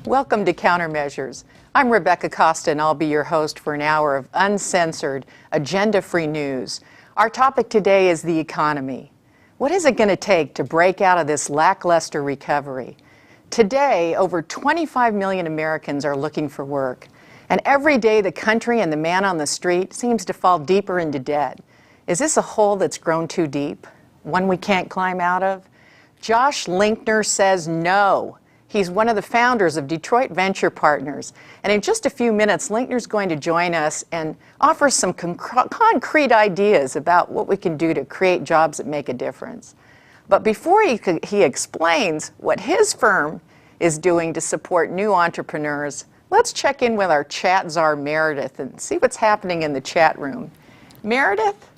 Welcome to CounterMeasures. I'm Rebecca Costa, and I'll be your host for an hour of uncensored, agenda-free news. Our topic today is the economy. What is it going to take to break out of this lackluster recovery? Today, over 25 million Americans are looking for work. And every day, the country and the man on the street seems to fall deeper into debt. Is this a hole that's grown too deep? One we can't climb out of? Josh Linkner says no. He's one of the founders of Detroit Venture Partners. And in just a few minutes, Linkner's going to join us and offer some concrete ideas about what we can do to create jobs that make a difference. But before he explains what his firm is doing to support new entrepreneurs, let's check in with our chat czar, Meredith, and see what's happening in the chat room. Meredith?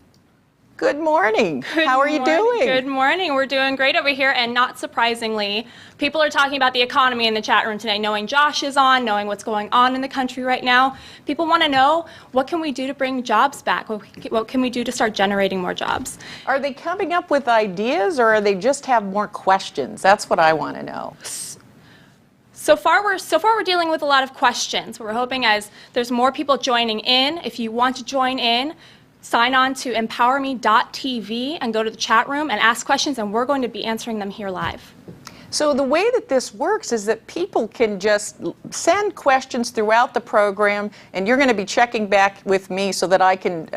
Good morning. How are you doing? Good morning. We're doing great over here, and not surprisingly, people are talking about the economy in the chat room today, knowing Josh is on, knowing what's going on in the country right now. People want to know, what can we do to bring jobs back? What can we do to start generating more jobs? Are they coming up with ideas, or are they just have more questions? That's what I want to know. So far we're dealing with a lot of questions. We're hoping as there's more people joining in, if you want to join in, sign on to emPOWERme.tv and go to the chat room and ask questions, and we're going to be answering them here live. So the way that this works is that people can just send questions throughout the program, and you're going to be checking back with me so that I can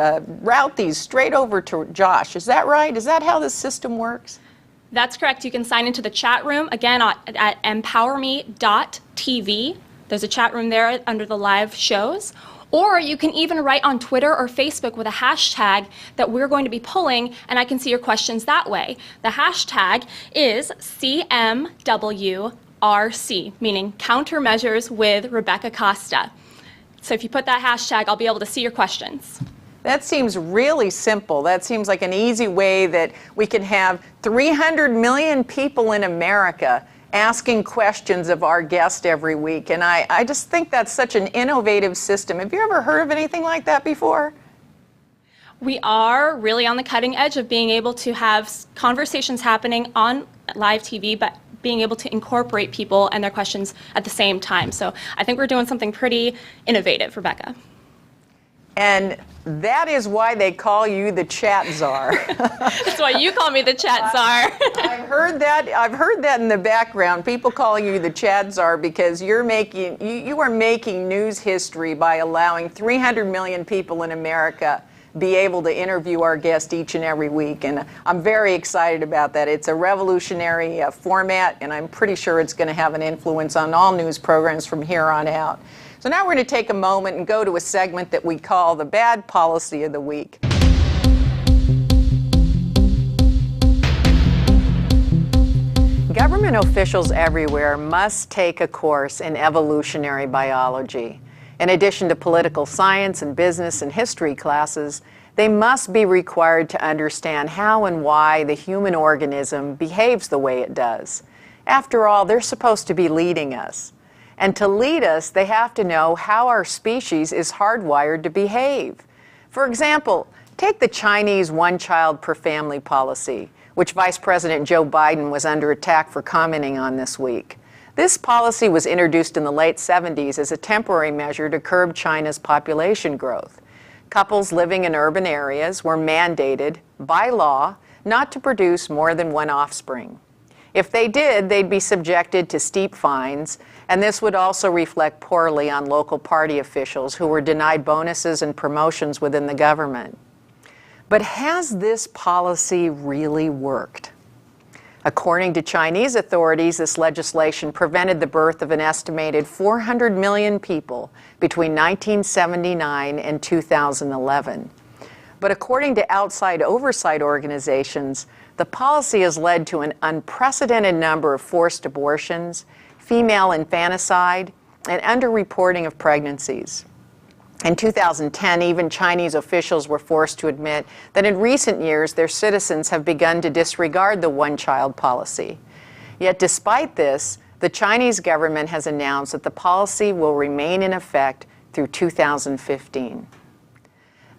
route these straight over to Josh. Is that right? Is that how this system works? That's correct. You can sign into the chat room, again, at emPOWERme.tv. There's a chat room there under the live shows. Or you can even write on Twitter or Facebook with a hashtag that we're going to be pulling, and I can see your questions that way. The hashtag is CMWRC, meaning Countermeasures with Rebecca Costa. So if you put that hashtag, I'll be able to see your questions. That seems really simple. That seems like an easy way that we can have 300 million people in America asking questions of our guest every week. And I just think that's such an innovative system. Have you ever heard of anything like that before? We are really on the cutting edge of being able to have conversations happening on live TV, but being able to incorporate people and their questions at the same time. So I think we're doing something pretty innovative, Rebecca. And that is why they call you the chat czar. That's why you call me the chat czar. I've heard that in the background. People calling you the chat czar because you are making news history by allowing 300 million people in America be able to interview our guest each and every week. And I'm very excited about that. It's a revolutionary format, and I'm pretty sure it's going to have an influence on all news programs from here on out. So now we're going to take a moment and go to a segment that we call the Bad Policy of the Week. Government officials everywhere must take a course in evolutionary biology. In addition to political science and business and history classes, they must be required to understand how and why the human organism behaves the way it does. After all, they're supposed to be leading us. And to lead us, they have to know how our species is hardwired to behave. For example, take the Chinese one-child-per-family policy, which Vice President Joe Biden was under attack for commenting on this week. This policy was introduced in the late 70s as a temporary measure to curb China's population growth. Couples living in urban areas were mandated, by law, not to produce more than one offspring. If they did, they'd be subjected to steep fines, and this would also reflect poorly on local party officials who were denied bonuses and promotions within the government. But has this policy really worked? According to Chinese authorities, this legislation prevented the birth of an estimated 400 million people between 1979 and 2011. But according to outside oversight organizations, the policy has led to an unprecedented number of forced abortions, female infanticide, and underreporting of pregnancies. In 2010, even Chinese officials were forced to admit that in recent years their citizens have begun to disregard the one-child policy. Yet despite this, the Chinese government has announced that the policy will remain in effect through 2015.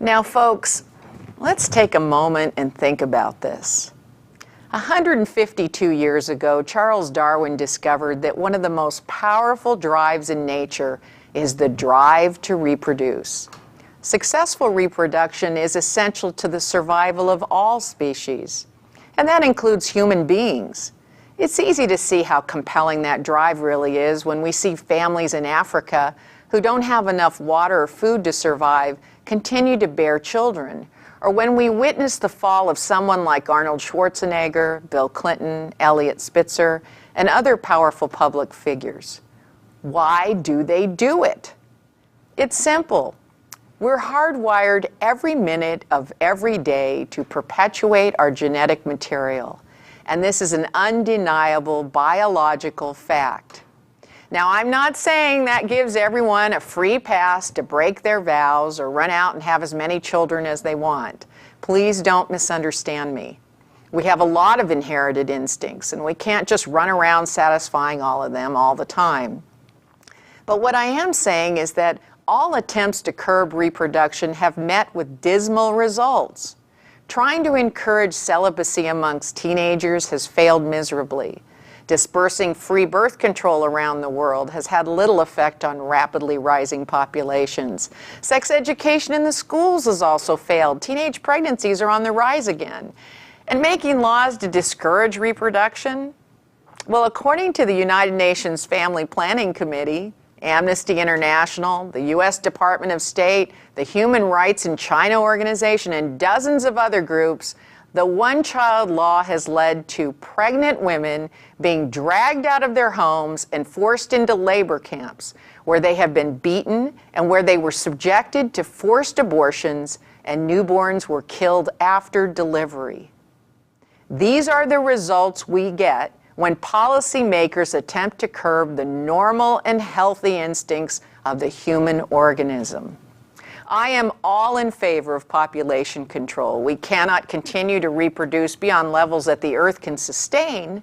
Now, folks, let's take a moment and think about this. 152 years ago, Charles Darwin discovered that one of the most powerful drives in nature is the drive to reproduce. Successful reproduction is essential to the survival of all species, and that includes human beings. It's easy to see how compelling that drive really is when we see families in Africa who don't have enough water or food to survive continue to bear children, or when we witness the fall of someone like Arnold Schwarzenegger, Bill Clinton, Elliot Spitzer, and other powerful public figures. Why do they do it? It's simple. We're hardwired every minute of every day to perpetuate our genetic material, and this is an undeniable biological fact. Now, I'm not saying that gives everyone a free pass to break their vows or run out and have as many children as they want. Please don't misunderstand me. We have a lot of inherited instincts, and we can't just run around satisfying all of them all the time. But what I am saying is that all attempts to curb reproduction have met with dismal results. Trying to encourage celibacy amongst teenagers has failed miserably. Dispersing free birth control around the world has had little effect on rapidly rising populations. Sex education in the schools has also failed. Teenage pregnancies are on the rise again. And making laws to discourage reproduction? Well, according to the United Nations Family Planning Committee, Amnesty International, the U.S. Department of State, the Human Rights in China Organization, and dozens of other groups, the one-child law has led to pregnant women being dragged out of their homes and forced into labor camps, where they have been beaten and where they were subjected to forced abortions and newborns were killed after delivery. These are the results we get when policymakers attempt to curb the normal and healthy instincts of the human organism. I am all in favor of population control. We cannot continue to reproduce beyond levels that the Earth can sustain.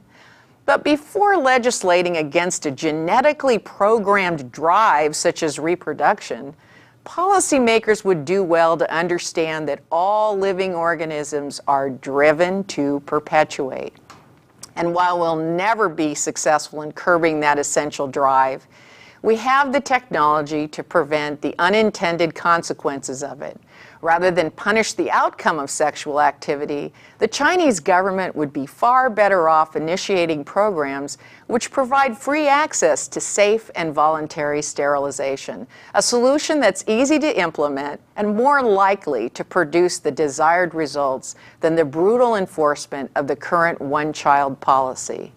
But before legislating against a genetically programmed drive such as reproduction, policymakers would do well to understand that all living organisms are driven to perpetuate. And while we'll never be successful in curbing that essential drive, we have the technology to prevent the unintended consequences of it. Rather than punish the outcome of sexual activity, the Chinese government would be far better off initiating programs which provide free access to safe and voluntary sterilization, a solution that's easy to implement and more likely to produce the desired results than the brutal enforcement of the current one-child policy.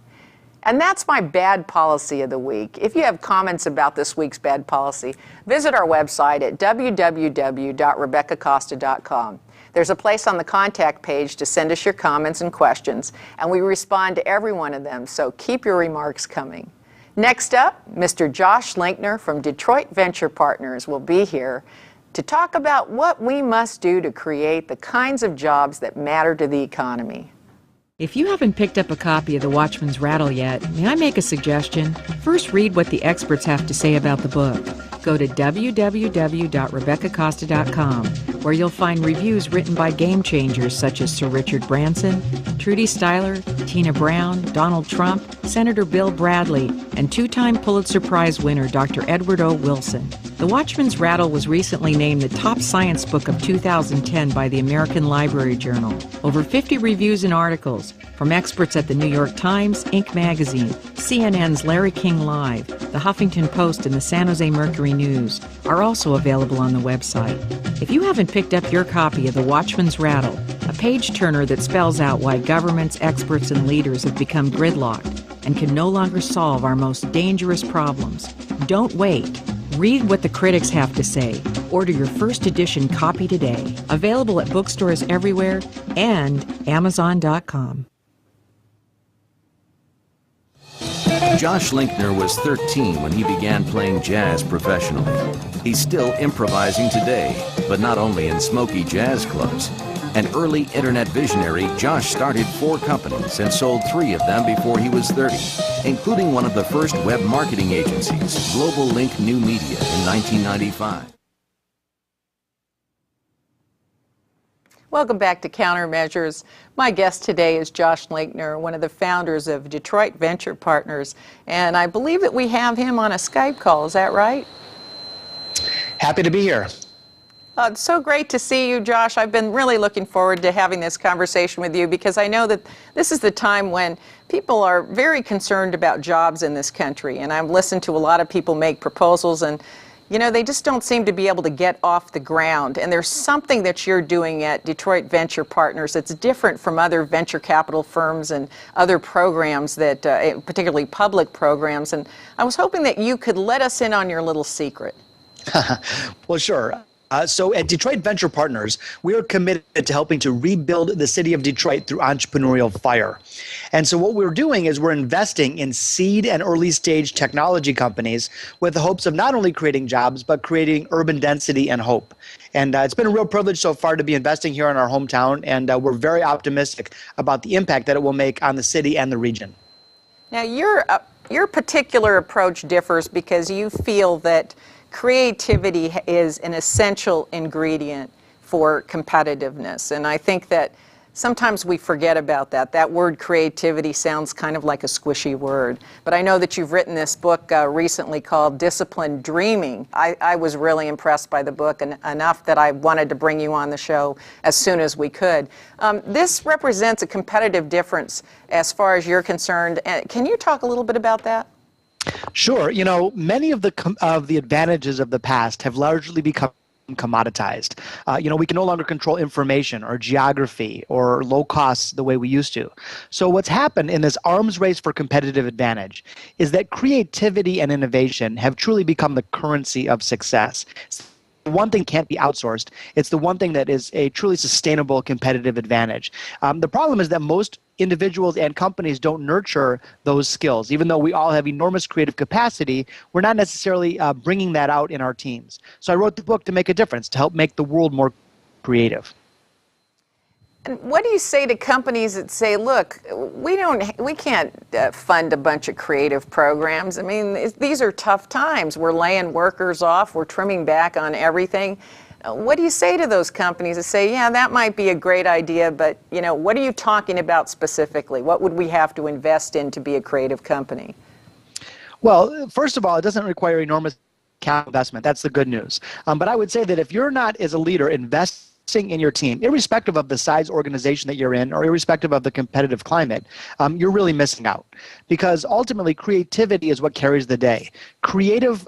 And that's my bad policy of the week. If you have comments about this week's bad policy, visit our website at www.RebeccaCosta.com. There's a place on the contact page to send us your comments and questions, and we respond to every one of them, so keep your remarks coming. Next up, Mr. Josh Linkner from Detroit Venture Partners will be here to talk about what we must do to create the kinds of jobs that matter to the economy. If you haven't picked up a copy of The Watchman's Rattle yet, may I make a suggestion? First, read what the experts have to say about the book. Go to www.RebeccaCosta.com, where you'll find reviews written by game changers such as Sir Richard Branson, Trudy Styler, Tina Brown, Donald Trump, Senator Bill Bradley, and two-time Pulitzer Prize winner Dr. Edward O. Wilson. The Watchman's Rattle was recently named the top science book of 2010 by the American Library Journal. Over 50 reviews and articles from experts at the New York Times, Inc. magazine, CNN's Larry King Live, the Huffington Post, and the San Jose Mercury News are also available on the website. If you haven't picked up your copy of The Watchman's Rattle, a page-turner that spells out why governments, experts, and leaders have become gridlocked and can no longer solve our most dangerous problems, don't wait. Read what the critics have to say. Order your first edition copy today. Available at bookstores everywhere and Amazon.com. Josh Linkner was 13 when he began playing jazz professionally. He's still improvising today, but not only in smoky jazz clubs. An early internet visionary, Josh started 4 companies and sold 3 of them before he was 30, including one of the first web marketing agencies, Global Link New Media, in 1995. Welcome back to CounterMeasures. My guest today is Josh Linkner, one of the founders of Detroit Venture Partners, and I believe that we have him on a Skype call. Is that right? Happy to be here. It's so great to see you, Josh. I've been really looking forward to having this conversation with you because I know that this is the time when people are very concerned about jobs in this country, and I've listened to a lot of people make proposals, and you know, they just don't seem to be able to get off the ground. And there's something that you're doing at Detroit Venture Partners that's different from other venture capital firms and other programs that, particularly public programs. And I was hoping that you could let us in on your little secret. Well, sure. So at Detroit Venture Partners, we are committed to helping to rebuild the city of Detroit through entrepreneurial fire. And so what we're doing is we're investing in seed and early stage technology companies with the hopes of not only creating jobs, but creating urban density and hope. And it's been a real privilege so far to be investing here in our hometown, and we're very optimistic about the impact that it will make on the city and the region. Now, your particular approach differs because you feel that creativity is an essential ingredient for competitiveness, and I think that sometimes we forget about that. That word creativity sounds kind of like a squishy word, but I know that you've written this book recently called Disciplined Dreaming. I was really impressed by the book enough that I wanted to bring you on the show as soon as we could. This represents a competitive difference as far as you're concerned. Can you talk a little bit about that? Sure. You know, many of the advantages of the past have largely become commoditized. You know, we can no longer control information or geography or low costs the way we used to. So what's happened in this arms race for competitive advantage is that creativity and innovation have truly become the currency of success. One thing can't be outsourced. It's the one thing that is a truly sustainable competitive advantage. The problem is that most individuals and companies don't nurture those skills. Even though we all have enormous creative capacity, we're not necessarily bringing that out in our teams. So I wrote the book to make a difference, to help make the world more creative. And what do you say to companies that say, look, we can't fund a bunch of creative programs? I mean, these are tough times. We're laying workers off. We're trimming back on everything. What do you say to those companies that say, yeah, that might be a great idea, but you know, what are you talking about specifically? What would we have to invest in to be a creative company? Well, first of all, it doesn't require enormous capital investment. That's the good news. But I would say that if you're not, as a leader, investing in your team, irrespective of the size organization that you're in or irrespective of the competitive climate, you're really missing out. Because ultimately, creativity is what carries the day. Creative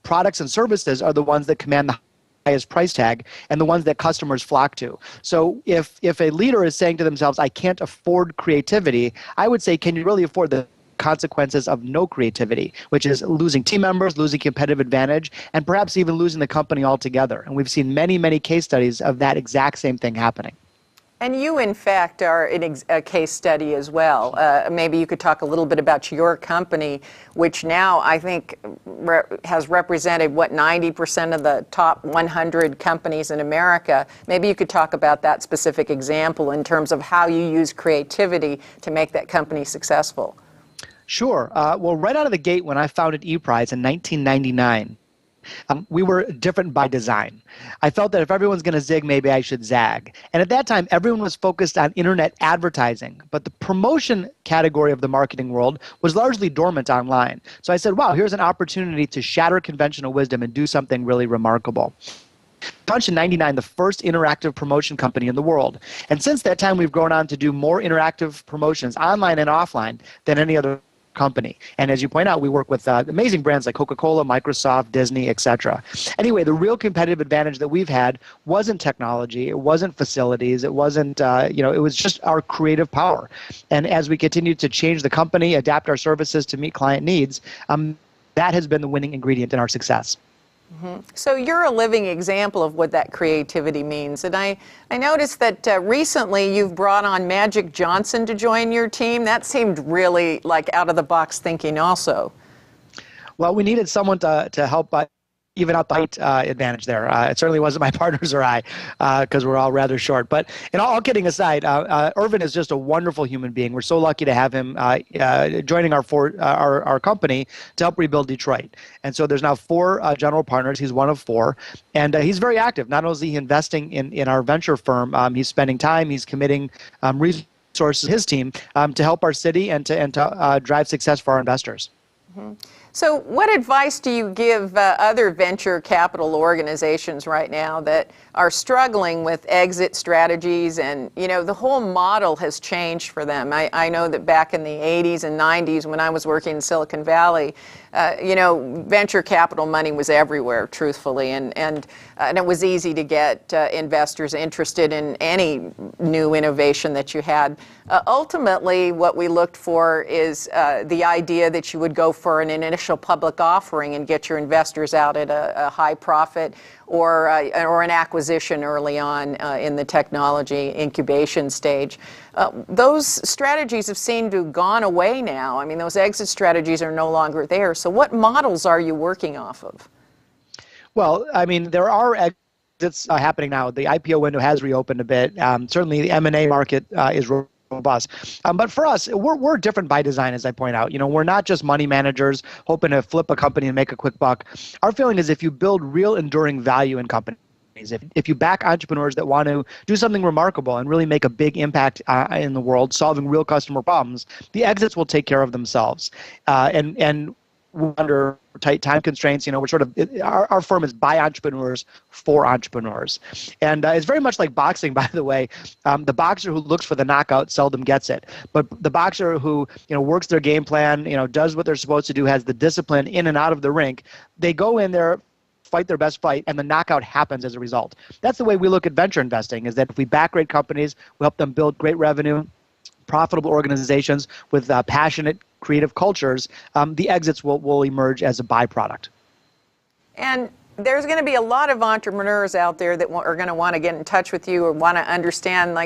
products and services are the ones that command the highest price tag and the ones that customers flock to. So if a leader is saying to themselves, I can't afford creativity, I would say, can you really afford the consequences of no creativity, which is losing team members, losing competitive advantage, and perhaps even losing the company altogether? And we've seen many, many case studies of that exact same thing happening. And you, in fact, are a case study as well. Maybe you could talk a little bit about your company, which now I think has represented, 90% of the top 100 companies in America. Maybe you could talk about that specific example in terms of how you use creativity to make that company successful. Sure. Well, right out of the gate, when I founded ePrize in 1999, we were different by design. I felt that if everyone's going to zig, maybe I should zag. And at that time, everyone was focused on internet advertising, but the promotion category of the marketing world was largely dormant online. So I said, wow, here's an opportunity to shatter conventional wisdom and do something really remarkable. Launched in '99, the first interactive promotion company in the world. And since that time, we've grown on to do more interactive promotions online and offline than any other company. And as you point out, we work with amazing brands like Coca-Cola, Microsoft, Disney, etc. Anyway, the real competitive advantage that we've had wasn't technology, it wasn't facilities, it wasn't, it was just our creative power. And as we continue to change the company, adapt our services to meet client needs, that has been the winning ingredient in our success. Mm-hmm. So you're a living example of what that creativity means. And I noticed that recently you've brought on Magic Johnson to join your team. That seemed really like out-of-the-box thinking also. Well, we needed someone to help even out the height advantage there. It certainly wasn't my partners or I, because we're all rather short. But all kidding aside, Earvin is just a wonderful human being. We're so lucky to have him joining our company to help rebuild Detroit. And so there's now 4 general partners. He's one of 4, and he's very active. Not only is he investing in our venture firm, he's spending time, he's committing resources, his team, to help our city and to drive success for our investors. Mm-hmm. So what advice do you give other venture capital organizations right now that are struggling with exit strategies? And, the whole model has changed for them. I know that back in the 80s and 90s when I was working in Silicon Valley, venture capital money was everywhere, truthfully, and it was easy to get investors interested in any new innovation that you had. Ultimately, what we looked for is the idea that you would go for an initial public offering and get your investors out at a high profit, or an acquisition early on in the technology incubation stage. Those strategies have seemed to have gone away now. I mean, those exit strategies are no longer there. So what models are you working off of? Well, I mean, there are exits happening now. The IPO window has reopened a bit. Certainly the M&A market is robust. But for us, we're different by design, as I point out. We're not just money managers hoping to flip a company and make a quick buck. Our feeling is if you build real enduring value in companies, if you back entrepreneurs that want to do something remarkable and really make a big impact in the world, solving real customer problems, the exits will take care of themselves. And under tight time constraints, we're sort of, our firm is by entrepreneurs for entrepreneurs. And it's very much like boxing, by the way. The boxer who looks for the knockout seldom gets it. But the boxer who, works their game plan, does what they're supposed to do, has the discipline in and out of the rink, they go in there, fight their best fight, and the knockout happens as a result. That's the way we look at venture investing, is that if we back great companies, we help them build great revenue, profitable organizations with passionate, creative cultures, the exits will emerge as a byproduct. And there's going to be a lot of entrepreneurs out there that are going to want to get in touch with you or want to understand,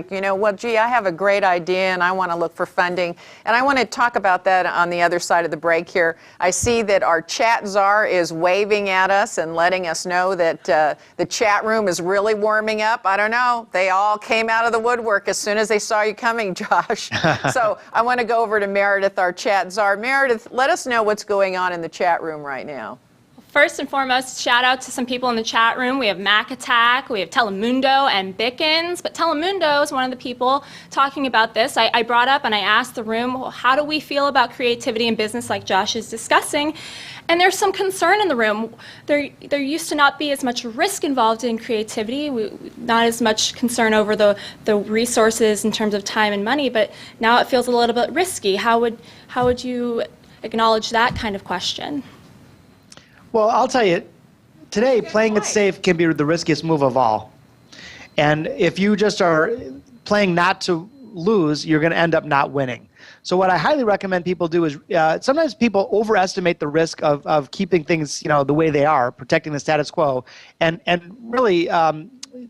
gee, I have a great idea and I want to look for funding. And I want to talk about that on the other side of the break here. I see that our chat czar is waving at us and letting us know that the chat room is really warming up. I don't know. They all came out of the woodwork as soon as they saw you coming, Josh. So I want to go over to Meredith, our chat czar. Meredith, let us know what's going on in the chat room right now. First and foremost, shout out to some people in the chat room. We have Mac Attack, we have Telemundo and Bickens, but Telemundo is one of the people talking about this. I brought up and I asked the room, well, how do we feel about creativity in business like Josh is discussing? And there's some concern in the room. There used to not be as much risk involved in creativity, not as much concern over the resources in terms of time and money, but now it feels a little bit risky. How would you acknowledge that kind of question? Well, I'll tell you, today playing it safe can be the riskiest move of all. And if you just are playing not to lose, you're going to end up not winning. So what I highly recommend people do is sometimes people overestimate the risk of keeping things, the way they are, protecting the status quo, and really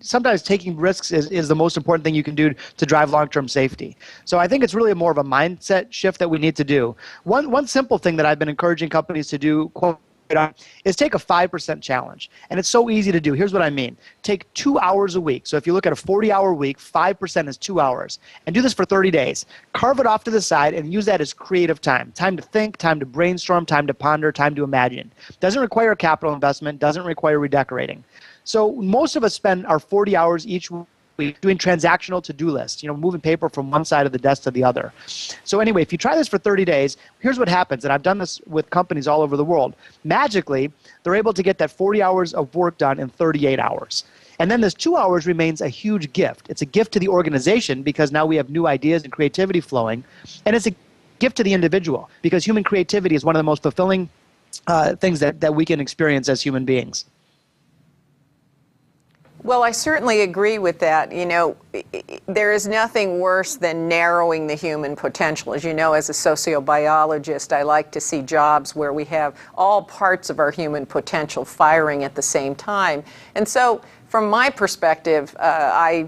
sometimes taking risks is the most important thing you can do to drive long-term safety. So I think it's really more of a mindset shift that we need to do. One simple thing that I've been encouraging companies to do, is take a 5% challenge. And it's so easy to do. Here's what I mean. Take 2 hours a week. So if you look at a 40-hour week, 5% is 2 hours. And do this for 30 days. Carve it off to the side and use that as creative time. Time to think, time to brainstorm, time to ponder, time to imagine. Doesn't require capital investment, doesn't require redecorating. So most of us spend our 40 hours each week doing transactional to-do lists, moving paper from one side of the desk to the other. So anyway, if you try this for 30 days, here's what happens, and I've done this with companies all over the world. Magically, they're able to get that 40 hours of work done in 38 hours. And then this 2 hours remains a huge gift. It's a gift to the organization because now we have new ideas and creativity flowing, and it's a gift to the individual because human creativity is one of the most fulfilling things that we can experience as human beings. Well, I certainly agree with that. There is nothing worse than narrowing the human potential. As you know, as a sociobiologist, I like to see jobs where we have all parts of our human potential firing at the same time. And so, from my perspective, I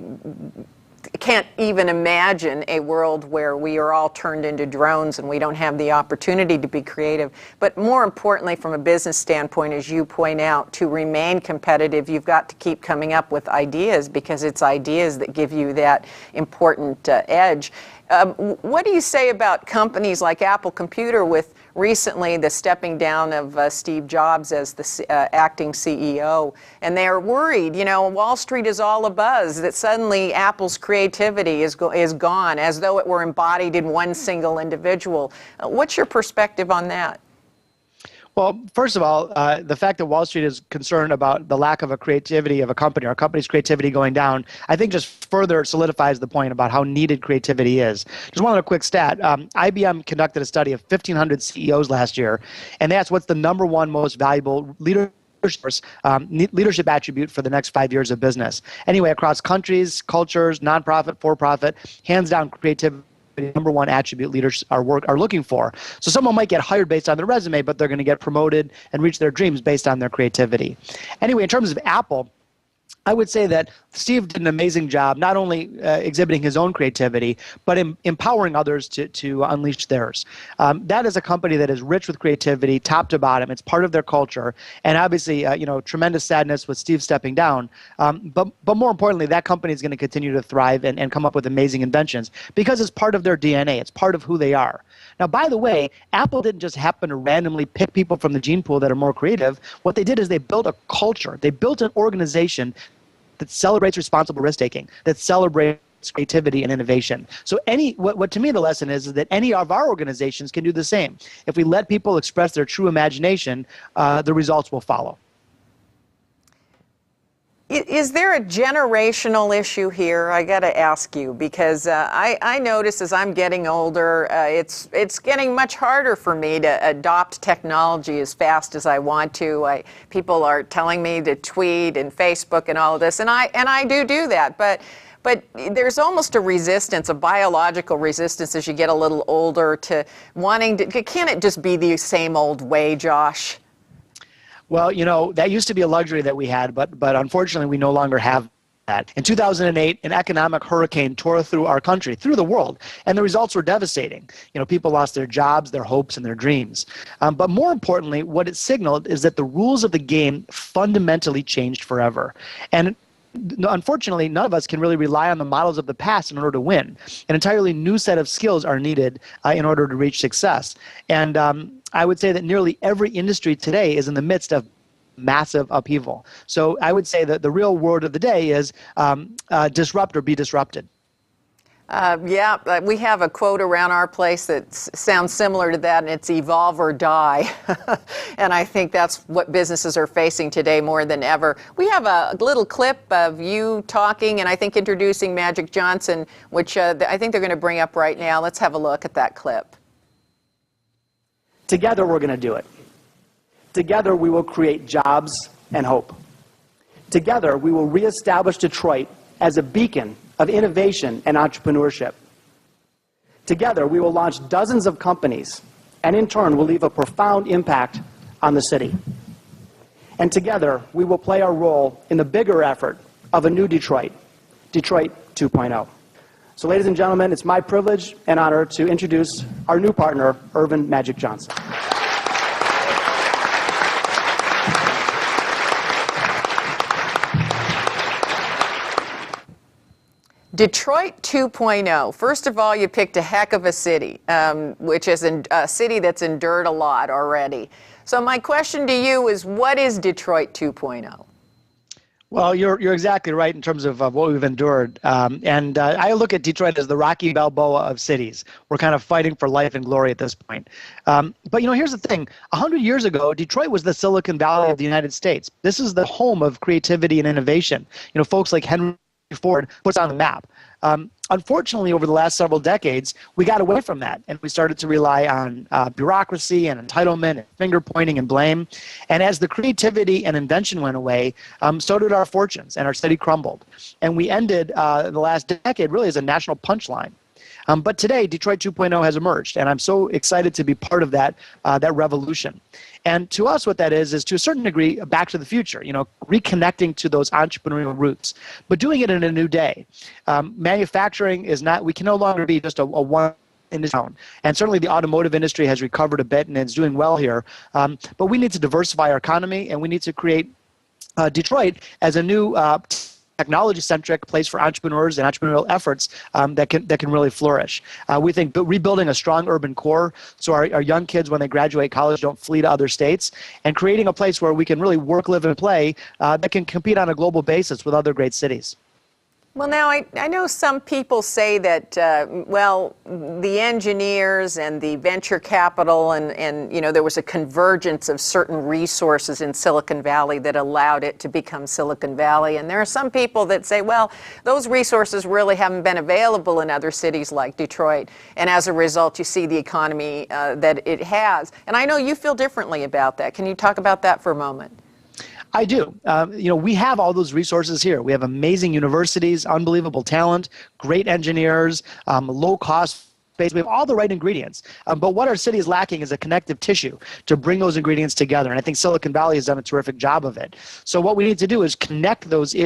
can't even imagine a world where we are all turned into drones and we don't have the opportunity to be creative. But more importantly, from a business standpoint, as you point out, to remain competitive, you've got to keep coming up with ideas, because it's ideas that give you that important edge. What do you say about companies like Apple Computer, with recently the stepping down of Steve Jobs as the acting CEO? And they are worried, Wall Street is all abuzz, that suddenly Apple's creativity is gone, as though it were embodied in one single individual. What's your perspective on that? Well, first of all, the fact that Wall Street is concerned about the lack of a creativity of a company, or a company's creativity going down, I think just further solidifies the point about how needed creativity is. Just one other quick stat. IBM conducted a study of 1,500 CEOs last year, and they asked what's the number one most valuable leadership attribute for the next 5 years of business. Anyway, across countries, cultures, nonprofit, for-profit, hands down, creativity, the number one attribute leaders are looking for. So someone might get hired based on their resume, but they're going to get promoted and reach their dreams based on their creativity. Anyway, in terms of Apple, I would say that Steve did an amazing job, not only exhibiting his own creativity, but empowering others to unleash theirs. That is a company that is rich with creativity, top to bottom. It's part of their culture. And obviously, tremendous sadness with Steve stepping down. But more importantly, that company is going to continue to thrive and come up with amazing inventions, because it's part of their DNA. It's part of who they are. Now, by the way, Apple didn't just happen to randomly pick people from the gene pool that are more creative. What they did is they built a culture. They built an organization that celebrates responsible risk-taking, that celebrates creativity and innovation. So what to me the lesson is that any of our organizations can do the same. If we let people express their true imagination, the results will follow. Is there a generational issue here? I got to ask you, because I notice as I'm getting older, it's getting much harder for me to adopt technology as fast as I want to. People are telling me to tweet and Facebook and all of this, and I do that, but there's almost a resistance, a biological resistance, as you get a little older, to wanting to. Can it just be the same old way, Josh? Well, that used to be a luxury that we had, but unfortunately we no longer have that. In 2008, an economic hurricane tore through our country, through the world, and the results were devastating. People lost their jobs, their hopes, and their dreams. But more importantly, what it signaled is that the rules of the game fundamentally changed forever. And unfortunately, none of us can really rely on the models of the past in order to win. An entirely new set of skills are needed in order to reach success. And I would say that nearly every industry today is in the midst of massive upheaval. So I would say that the real word of the day is disrupt or be disrupted. We have a quote around our place that sounds similar to that, and it's evolve or die. And I think that's what businesses are facing today more than ever. We have a little clip of you talking and I think introducing Magic Johnson, which I think they're going to bring up right now. Let's have a look at that clip. Together we're going to do it. Together we will create jobs and hope. Together we will reestablish Detroit as a beacon of innovation and entrepreneurship. Together, we will launch dozens of companies, and in turn, will leave a profound impact on the city. And together, we will play our role in the bigger effort of a new Detroit, Detroit 2.0. So, ladies and gentlemen, it's my privilege and honor to introduce our new partner, Earvin Magic Johnson. Detroit 2.0. First of all, you picked a heck of a city, which is a city that's endured a lot already. So my question to you is, what is Detroit 2.0? Well, you're exactly right in terms of what we've endured. And I look at Detroit as the Rocky Balboa of cities. We're kind of fighting for life and glory at this point. But, here's the thing. 100 years ago, Detroit was the Silicon Valley of the United States. This is the home of creativity and innovation. Folks like Henry Ford puts on the map. Unfortunately, over the last several decades, we got away from that, and we started to rely on bureaucracy and entitlement and finger pointing and blame. And as the creativity and invention went away, so did our fortunes, and our city crumbled. And we ended the last decade really as a national punchline. But today, Detroit 2.0 has emerged, and I'm so excited to be part of that revolution. And to us, what that is to a certain degree back to the future, reconnecting to those entrepreneurial roots, but doing it in a new day. Manufacturing is not, we can no longer be just a one in this town. And certainly the automotive industry has recovered a bit and it's doing well here. But we need to diversify our economy, and we need to create Detroit as a new technology-centric place for entrepreneurs and entrepreneurial efforts that can really flourish. We think rebuilding a strong urban core so our young kids, when they graduate college, don't flee to other states, and creating a place where we can really work, live, and play that can compete on a global basis with other great cities. Well, now, I know some people say that, the engineers and the venture capital and there was a convergence of certain resources in Silicon Valley that allowed it to become Silicon Valley. And there are some people that say, well, those resources really haven't been available in other cities like Detroit. And as a result, you see the economy that it has. And I know you feel differently about that. Can you talk about that for a moment? I do. We have all those resources here. We have amazing universities, unbelievable talent, great engineers, low cost space. We have all the right ingredients. But what our city is lacking is a connective tissue to bring those ingredients together. And I think Silicon Valley has done a terrific job of it. So what we need to do is connect those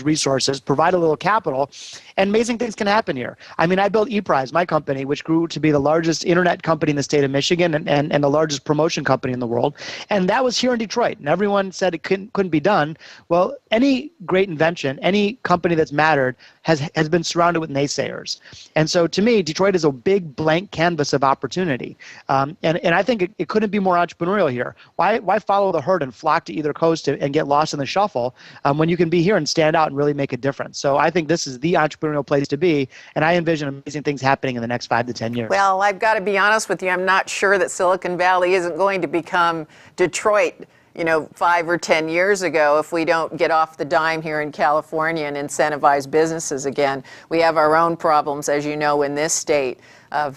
resources, provide a little capital, and amazing things can happen here. I mean, I built ePrize, my company, which grew to be the largest internet company in the state of Michigan and the largest promotion company in the world. And that was here in Detroit. And everyone said it couldn't be done. Well, any great invention, any company that's mattered has been surrounded with naysayers. And so to me, Detroit is a big blank canvas of opportunity. And I think it couldn't be more entrepreneurial here. Why follow the herd and flock to either coast and get lost in the shuffle when you can be here and stand out and really make a difference? So I think this is the entrepreneurial place to be, and I envision amazing things happening in the next 5 to 10 years. Well, I've got to be honest with you. I'm not sure that Silicon Valley isn't going to become Detroit 5 or 10 years ago if we don't get off the dime here in California and incentivize businesses again. We have our own problems, as you know, in this state of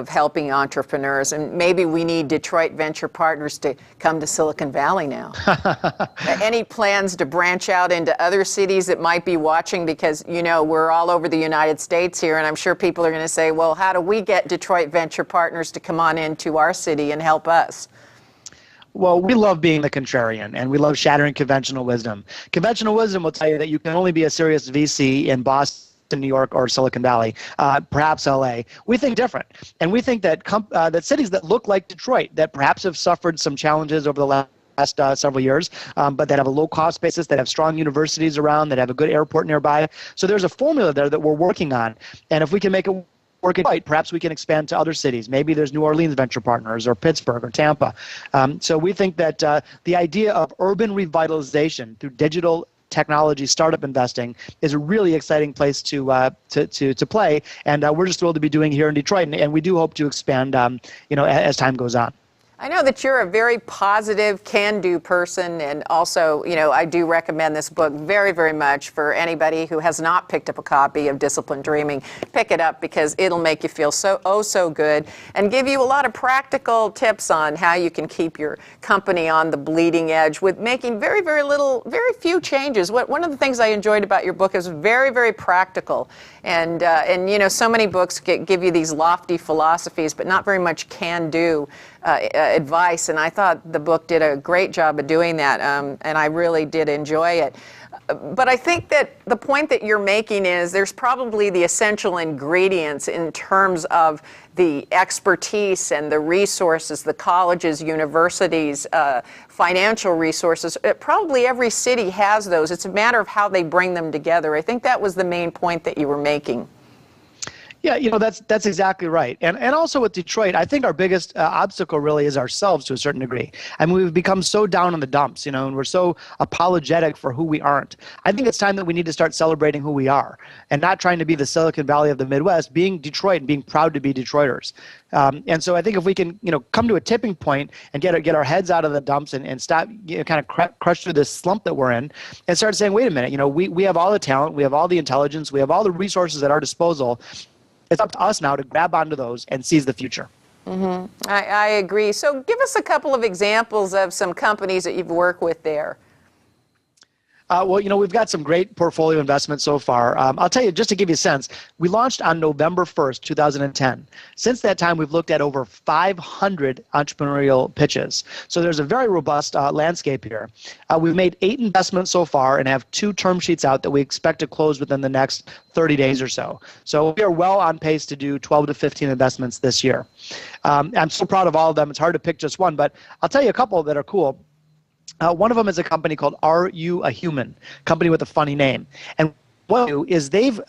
helping entrepreneurs. And maybe we need Detroit venture partners to come to Silicon Valley now. Any plans to branch out into other cities that might be watching? Because, we're all over the United States here, and I'm sure people are going to say, well, how do we get Detroit venture partners to come on into our city and help us? Well, we love being the contrarian, and we love shattering conventional wisdom. Conventional wisdom will tell you that you can only be a serious VC in Boston, New York, or Silicon Valley, perhaps LA. We think different. And we think that that cities that look like Detroit, that perhaps have suffered some challenges over the last several years, but that have a low-cost basis, that have strong universities around, that have a good airport nearby. So there's a formula there that we're working on. And if we can make it work right, perhaps we can expand to other cities. Maybe there's New Orleans venture partners, or Pittsburgh, or Tampa. So we think that the idea of urban revitalization through digital technology startup investing is a really exciting place to play, and we're just thrilled to be doing here in Detroit, and we do hope to expand as time goes on. I know that you're a very positive, can-do person, and also, I do recommend this book very, very much for anybody who has not picked up a copy of Disciplined Dreaming. Pick it up because it'll make you feel so good and give you a lot of practical tips on how you can keep your company on the bleeding edge with making very few changes. One of the things I enjoyed about your book is very, very practical. And so many books give you these lofty philosophies, but not very much can-do advice, and I thought the book did a great job of doing that, and I really did enjoy it. But I think that the point that you're making is there's probably the essential ingredients in terms of the expertise and the resources, the colleges, universities, financial resources. Probably every city has those. It's a matter of how they bring them together. I think that was the main point that you were making. Yeah, that's exactly right. And also with Detroit, I think our biggest obstacle really is ourselves to a certain degree. I mean, we've become so down in the dumps, and we're so apologetic for who we aren't. I think it's time that we need to start celebrating who we are and not trying to be the Silicon Valley of the Midwest, being Detroit and being proud to be Detroiters. And so I think if we can, come to a tipping point and get our heads out of the dumps and stop, kind of crush through this slump that we're in and start saying, wait a minute, we have all the talent, we have all the intelligence, we have all the resources at our disposal. It's up to us now to grab onto those and seize the future. Mm-hmm. I agree. So give us a couple of examples of some companies that you've worked with there. Well, we've got some great portfolio investments so far. I'll tell you, just to give you a sense, we launched on November 1st, 2010. Since that time, we've looked at over 500 entrepreneurial pitches. So there's a very robust landscape here. We've made 8 investments so far and have 2 term sheets out that we expect to close within the next 30 days or so. So we are well on pace to do 12 to 15 investments this year. I'm so proud of all of them. It's hard to pick just one, but I'll tell you a couple that are cool. One of them is a company called Are You a Human? Company with a funny name. And what they do is they've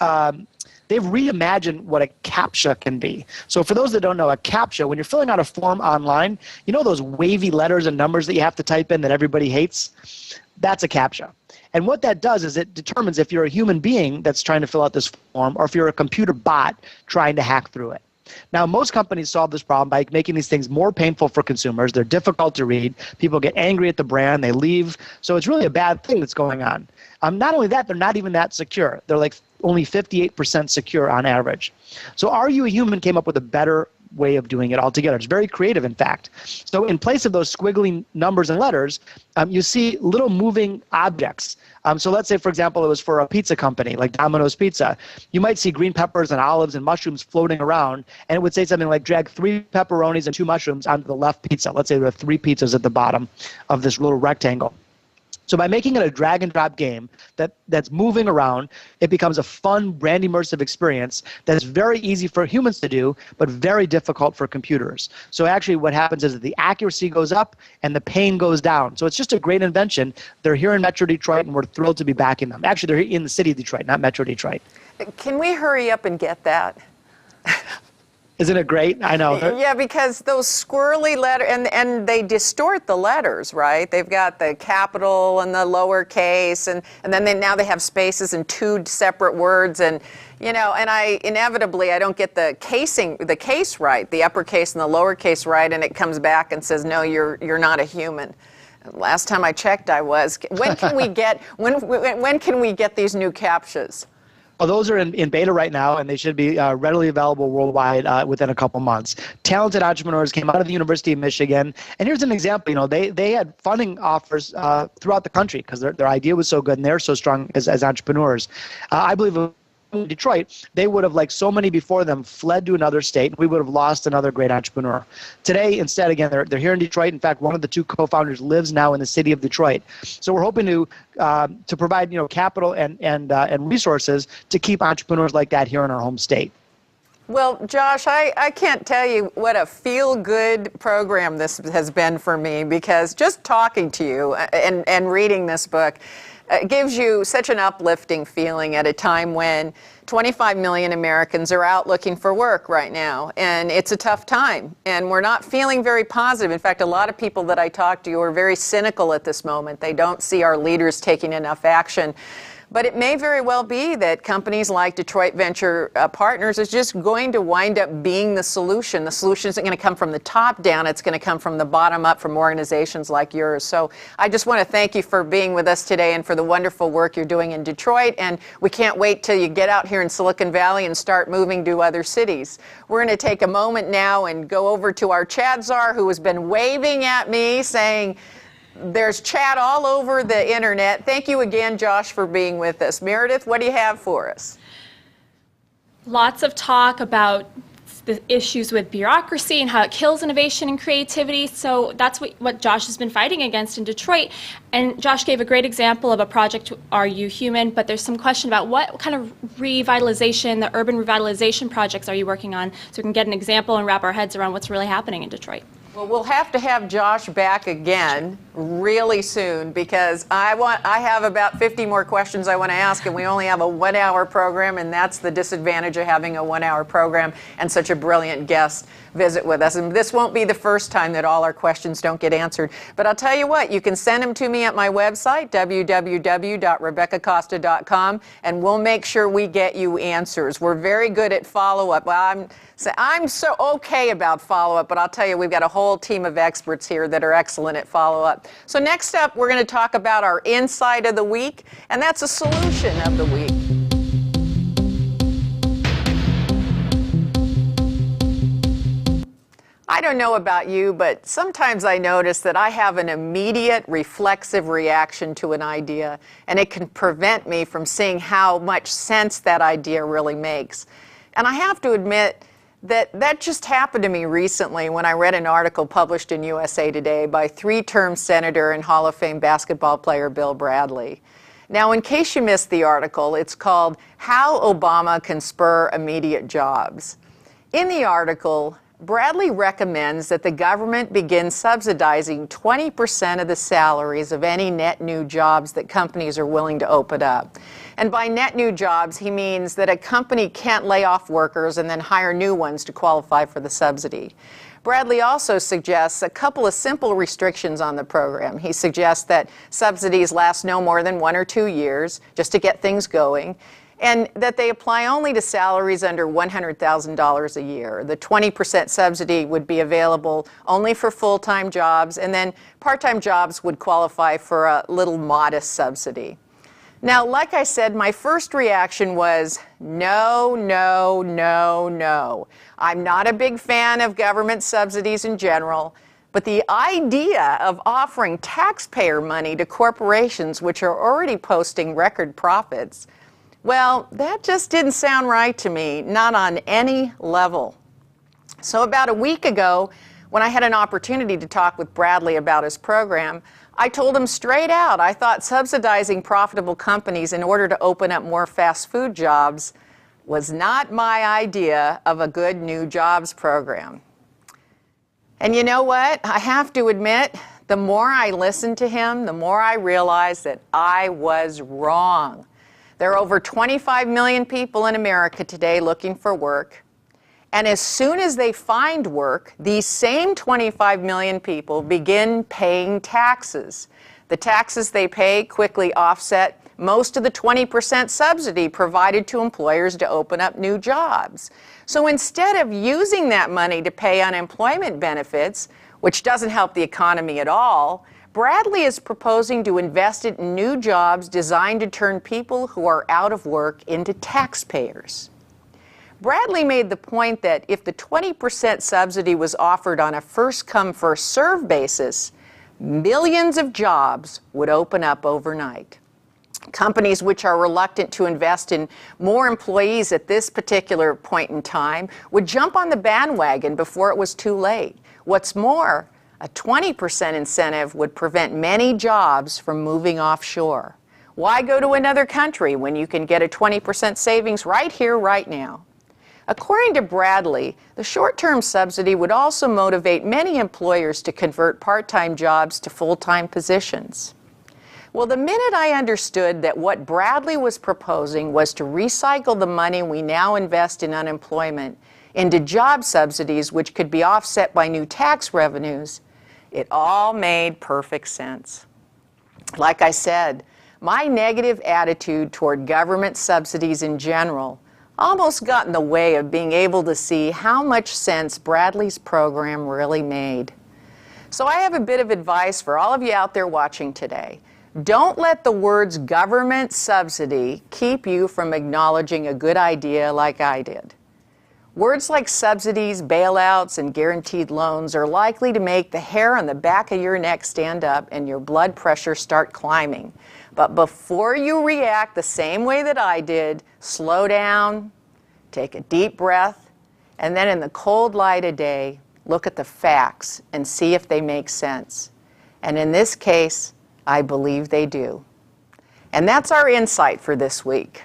reimagined what a CAPTCHA can be. So for those that don't know, a CAPTCHA, when you're filling out a form online, those wavy letters and numbers that you have to type in that everybody hates? That's a CAPTCHA. And what that does is it determines if you're a human being that's trying to fill out this form or if you're a computer bot trying to hack through it. Now, most companies solve this problem by making these things more painful for consumers. They're difficult to read. People get angry at the brand. They leave. So it's really a bad thing that's going on. Not only that, they're not even that secure. They're like only 58% secure on average. So Are You a Human came up with a better way of doing it altogether. It's very creative, in fact. So in place of those squiggly numbers and letters, you see little moving objects. So let's say, for example, it was for a pizza company like Domino's Pizza. You might see green peppers and olives and mushrooms floating around, and it would say something like, drag 3 pepperonis and 2 mushrooms onto the left pizza. Let's say there are 3 pizzas at the bottom of this little rectangle. So by making it a drag and drop game that's moving around, it becomes a fun, brand immersive experience that's very easy for humans to do, but very difficult for computers. So actually what happens is that the accuracy goes up and the pain goes down. So it's just a great invention. They're here in Metro Detroit, and we're thrilled to be backing them. Actually, they're in the city of Detroit, not Metro Detroit. Can we hurry up and get that? Isn't it great? I know. Yeah, because those squirrely letters, and they distort the letters, right? They've got the capital and the lowercase, and then now they have spaces in 2 separate words, and and I don't get the case right, the uppercase and the lowercase right, and it comes back and says, no, you're not a human. Last time I checked, I was. When can we get these new CAPTCHAs? Well, those are in beta right now, and they should be readily available worldwide within a couple months. Talented entrepreneurs came out of the University of Michigan, and here's an example. They had funding offers throughout the country because their idea was so good and they're so strong as entrepreneurs. I believe in Detroit, they would have, like so many before them, fled to another state. We would have lost another great entrepreneur. Today, instead, again, they're here in Detroit. In fact, one of the 2 co-founders lives now in the city of Detroit. So we're hoping to provide capital and resources to keep entrepreneurs like that here in our home state. Well, Josh, I can't tell you what a feel-good program this has been for me, because just talking to you and reading this book gives you such an uplifting feeling at a time when 25 million Americans are out looking for work right now, and it's a tough time, and we're not feeling very positive. In fact, a lot of people that I talk to are very cynical at this moment. They don't see our leaders taking enough action. But it may very well be that companies like Detroit Venture Partners is just going to wind up being the solution. The solution isn't going to come from the top down. It's going to come from the bottom up from organizations like yours. So I just want to thank you for being with us today and for the wonderful work you're doing in Detroit. And we can't wait till you get out here in Silicon Valley and start moving to other cities. We're going to take a moment now and go over to our chat czar, who has been waving at me saying, there's chat all over the internet. Thank you again, Josh, for being with us. Meredith, what do you have for us? Lots of talk about the issues with bureaucracy and how it kills innovation and creativity. So that's what Josh has been fighting against in Detroit. And Josh gave a great example of a project, Are You Human? But there's some question about what kind of revitalization, the urban revitalization projects are you working on, so we can get an example and wrap our heads around what's really happening in Detroit. Well, we'll have to have Josh back again really soon, because I have about 50 more questions I want to ask, and we only have a 1-hour program, and that's the disadvantage of having a 1-hour program and such a brilliant guest visit with us. And this won't be the first time that all our questions don't get answered. But I'll tell you what, you can send them to me at my website, www.RebeccaCosta.com, and we'll make sure we get you answers. We're very good at follow-up. Well, I'm so okay about follow-up, but I'll tell you, we've got a whole team of experts here that are excellent at follow-up. So next up, we're going to talk about our insight of the week, and that's a solution of the week. I don't know about you, but sometimes I notice that I have an immediate reflexive reaction to an idea, and it can prevent me from seeing how much sense that idea really makes. And I have to admit that just happened to me recently when I read an article published in USA Today by three-term Senator and Hall of Fame basketball player Bill Bradley. Now, in case you missed the article, it's called How Obama Can Spur Immediate Jobs. In the article, Bradley recommends that the government begin subsidizing 20% of the salaries of any net new jobs that companies are willing to open up. And by net new jobs, he means that a company can't lay off workers and then hire new ones to qualify for the subsidy. Bradley also suggests a couple of simple restrictions on the program. He suggests that subsidies last no more than 1 or 2 years, just to get things going, and that they apply only to salaries under $100,000 a year. The 20% subsidy would be available only for full-time jobs, and then part-time jobs would qualify for a little modest subsidy. Now, like I said, my first reaction was, no, no, no, no. I'm not a big fan of government subsidies in general, but the idea of offering taxpayer money to corporations which are already posting record profits, well, that just didn't sound right to me, not on any level. So about a week ago, when I had an opportunity to talk with Bradley about his program, I told him straight out I thought subsidizing profitable companies in order to open up more fast food jobs was not my idea of a good new jobs program. And you know what? I have to admit, the more I listened to him, the more I realized that I was wrong. There are over 25 million people in America today looking for work. And as soon as they find work, these same 25 million people begin paying taxes. The taxes they pay quickly offset most of the 20% subsidy provided to employers to open up new jobs. So instead of using that money to pay unemployment benefits, which doesn't help the economy at all, Bradley is proposing to invest it in new jobs designed to turn people who are out of work into taxpayers. Bradley made the point that if the 20% subsidy was offered on a first-come, first-served basis, millions of jobs would open up overnight. Companies which are reluctant to invest in more employees at this particular point in time would jump on the bandwagon before it was too late. What's more, a 20% incentive would prevent many jobs from moving offshore. Why go to another country when you can get a 20% savings right here, right now? According to Bradley, the short-term subsidy would also motivate many employers to convert part-time jobs to full-time positions. Well, the minute I understood that what Bradley was proposing was to recycle the money we now invest in unemployment into job subsidies which could be offset by new tax revenues, it all made perfect sense. Like I said, my negative attitude toward government subsidies in general almost got in the way of being able to see how much sense Bradley's program really made. So I have a bit of advice for all of you out there watching today. Don't let the words government subsidy keep you from acknowledging a good idea like I did. Words like subsidies, bailouts, and guaranteed loans are likely to make the hair on the back of your neck stand up and your blood pressure start climbing. But before you react the same way that I did, slow down, take a deep breath, and then in the cold light of day, look at the facts and see if they make sense. And in this case, I believe they do. And that's our insight for this week.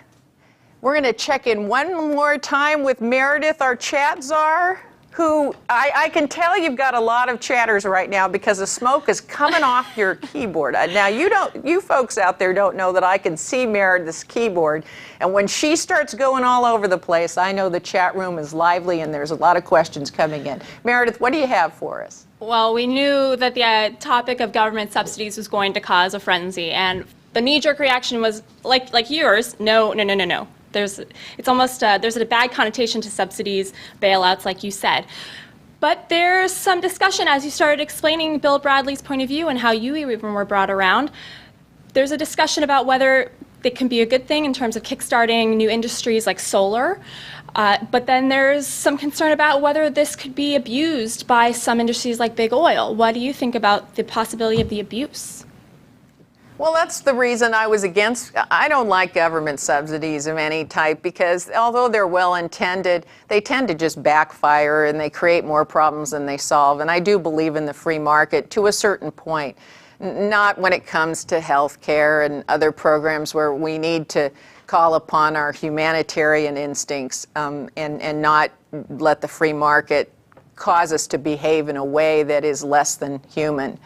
We're going to check in one more time with Meredith, our chat czar, who I can tell you've got a lot of chatters right now because the smoke is coming off your keyboard. Now, you folks out there don't know that I can see Meredith's keyboard, and when she starts going all over the place, I know the chat room is lively and there's a lot of questions coming in. Meredith, what do you have for us? Well, we knew that the topic of government subsidies was going to cause a frenzy, and the knee-jerk reaction was like yours, no. There's a bad connotation to subsidies, bailouts, like you said. But there's some discussion as you started explaining Bill Bradley's point of view and how you even were brought around. There's a discussion about whether it can be a good thing in terms of kickstarting new industries like solar. But then there's some concern about whether this could be abused by some industries like big oil. What do you think about the possibility of the abuse? Well, that's the reason I was against. I don't like government subsidies of any type because although they're well intended, they tend to just backfire and they create more problems than they solve. And I do believe in the free market to a certain point, not when it comes to health care and other programs where we need to call upon our humanitarian instincts and not let the free market cause us to behave in a way that is less than human.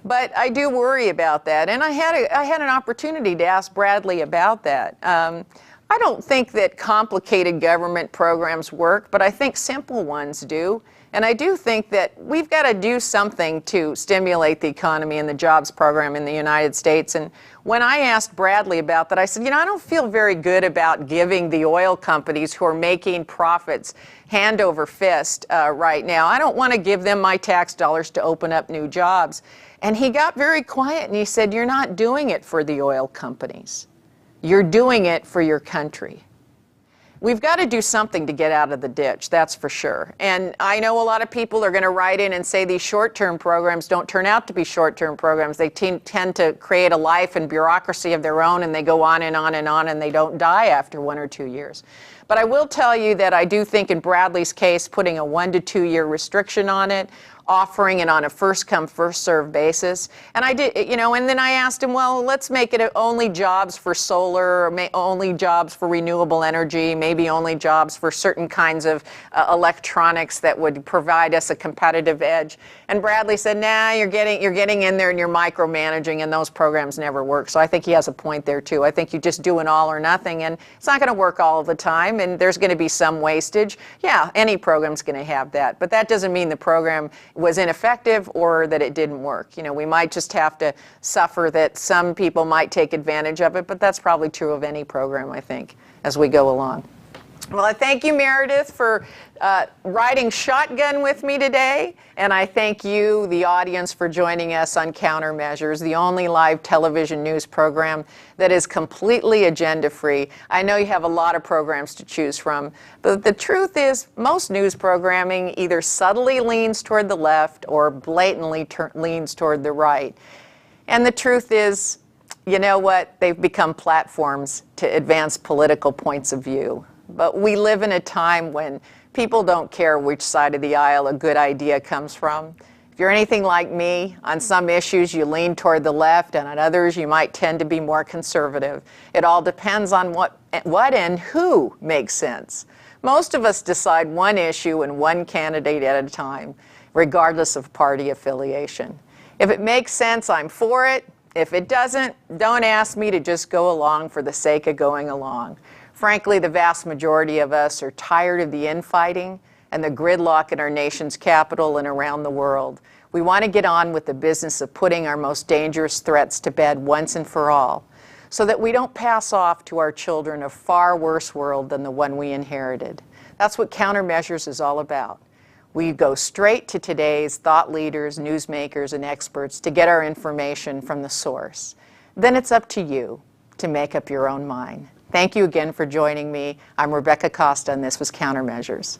But I do worry about that, and I had an opportunity to ask Bradley about that. I don't think that complicated government programs work, but I think simple ones do. And I do think that we've got to do something to stimulate the economy and the jobs program in the United States. And when I asked Bradley about that, I said, I don't feel very good about giving the oil companies who are making profits hand over fist right now. I don't want to give them my tax dollars to open up new jobs. And he got very quiet and he said, you're not doing it for the oil companies. You're doing it for your country. We've got to do something to get out of the ditch, that's for sure. And I know a lot of people are going to write in and say these short-term programs don't turn out to be short-term programs. They tend to create a life and bureaucracy of their own, and they go on and on and on, and they don't die after 1 or 2 years. But I will tell you that I do think in Bradley's case, putting a 1 to 2 year restriction on it, offering it on a first-come, first-served basis. And I did, and then I asked him, well, let's make it only jobs for solar, or only jobs for renewable energy, maybe only jobs for certain kinds of electronics that would provide us a competitive edge. And Bradley said, nah, you're getting in there and you're micromanaging, and those programs never work. So I think he has a point there, too. I think you just do an all or nothing, and it's not going to work all of the time, and there's going to be some wastage. Yeah, any program's going to have that, but that doesn't mean the program was ineffective or that it didn't work. We might just have to suffer that some people might take advantage of it, but that's probably true of any program, I think, as we go along. Well, I thank you, Meredith, for riding shotgun with me today, and I thank you, the audience, for joining us on CounterMeasures, the only live television news program that is completely agenda-free. I know you have a lot of programs to choose from, but the truth is most news programming either subtly leans toward the left or blatantly leans toward the right. And the truth is, you know what? They've become platforms to advance political points of view. But we live in a time when people don't care which side of the aisle a good idea comes from. If you're anything like me, on some issues you lean toward the left, and on others you might tend to be more conservative. It all depends on what and who makes sense. Most of us decide one issue and one candidate at a time, regardless of party affiliation. If it makes sense, I'm for it. If it doesn't, don't ask me to just go along for the sake of going along. Frankly, the vast majority of us are tired of the infighting and the gridlock in our nation's capital and around the world. We want to get on with the business of putting our most dangerous threats to bed once and for all, so that we don't pass off to our children a far worse world than the one we inherited. That's what CounterMeasures is all about. We go straight to today's thought leaders, newsmakers, and experts to get our information from the source. Then it's up to you to make up your own mind. Thank you again for joining me. I'm Rebecca Costa, and this was CounterMeasures.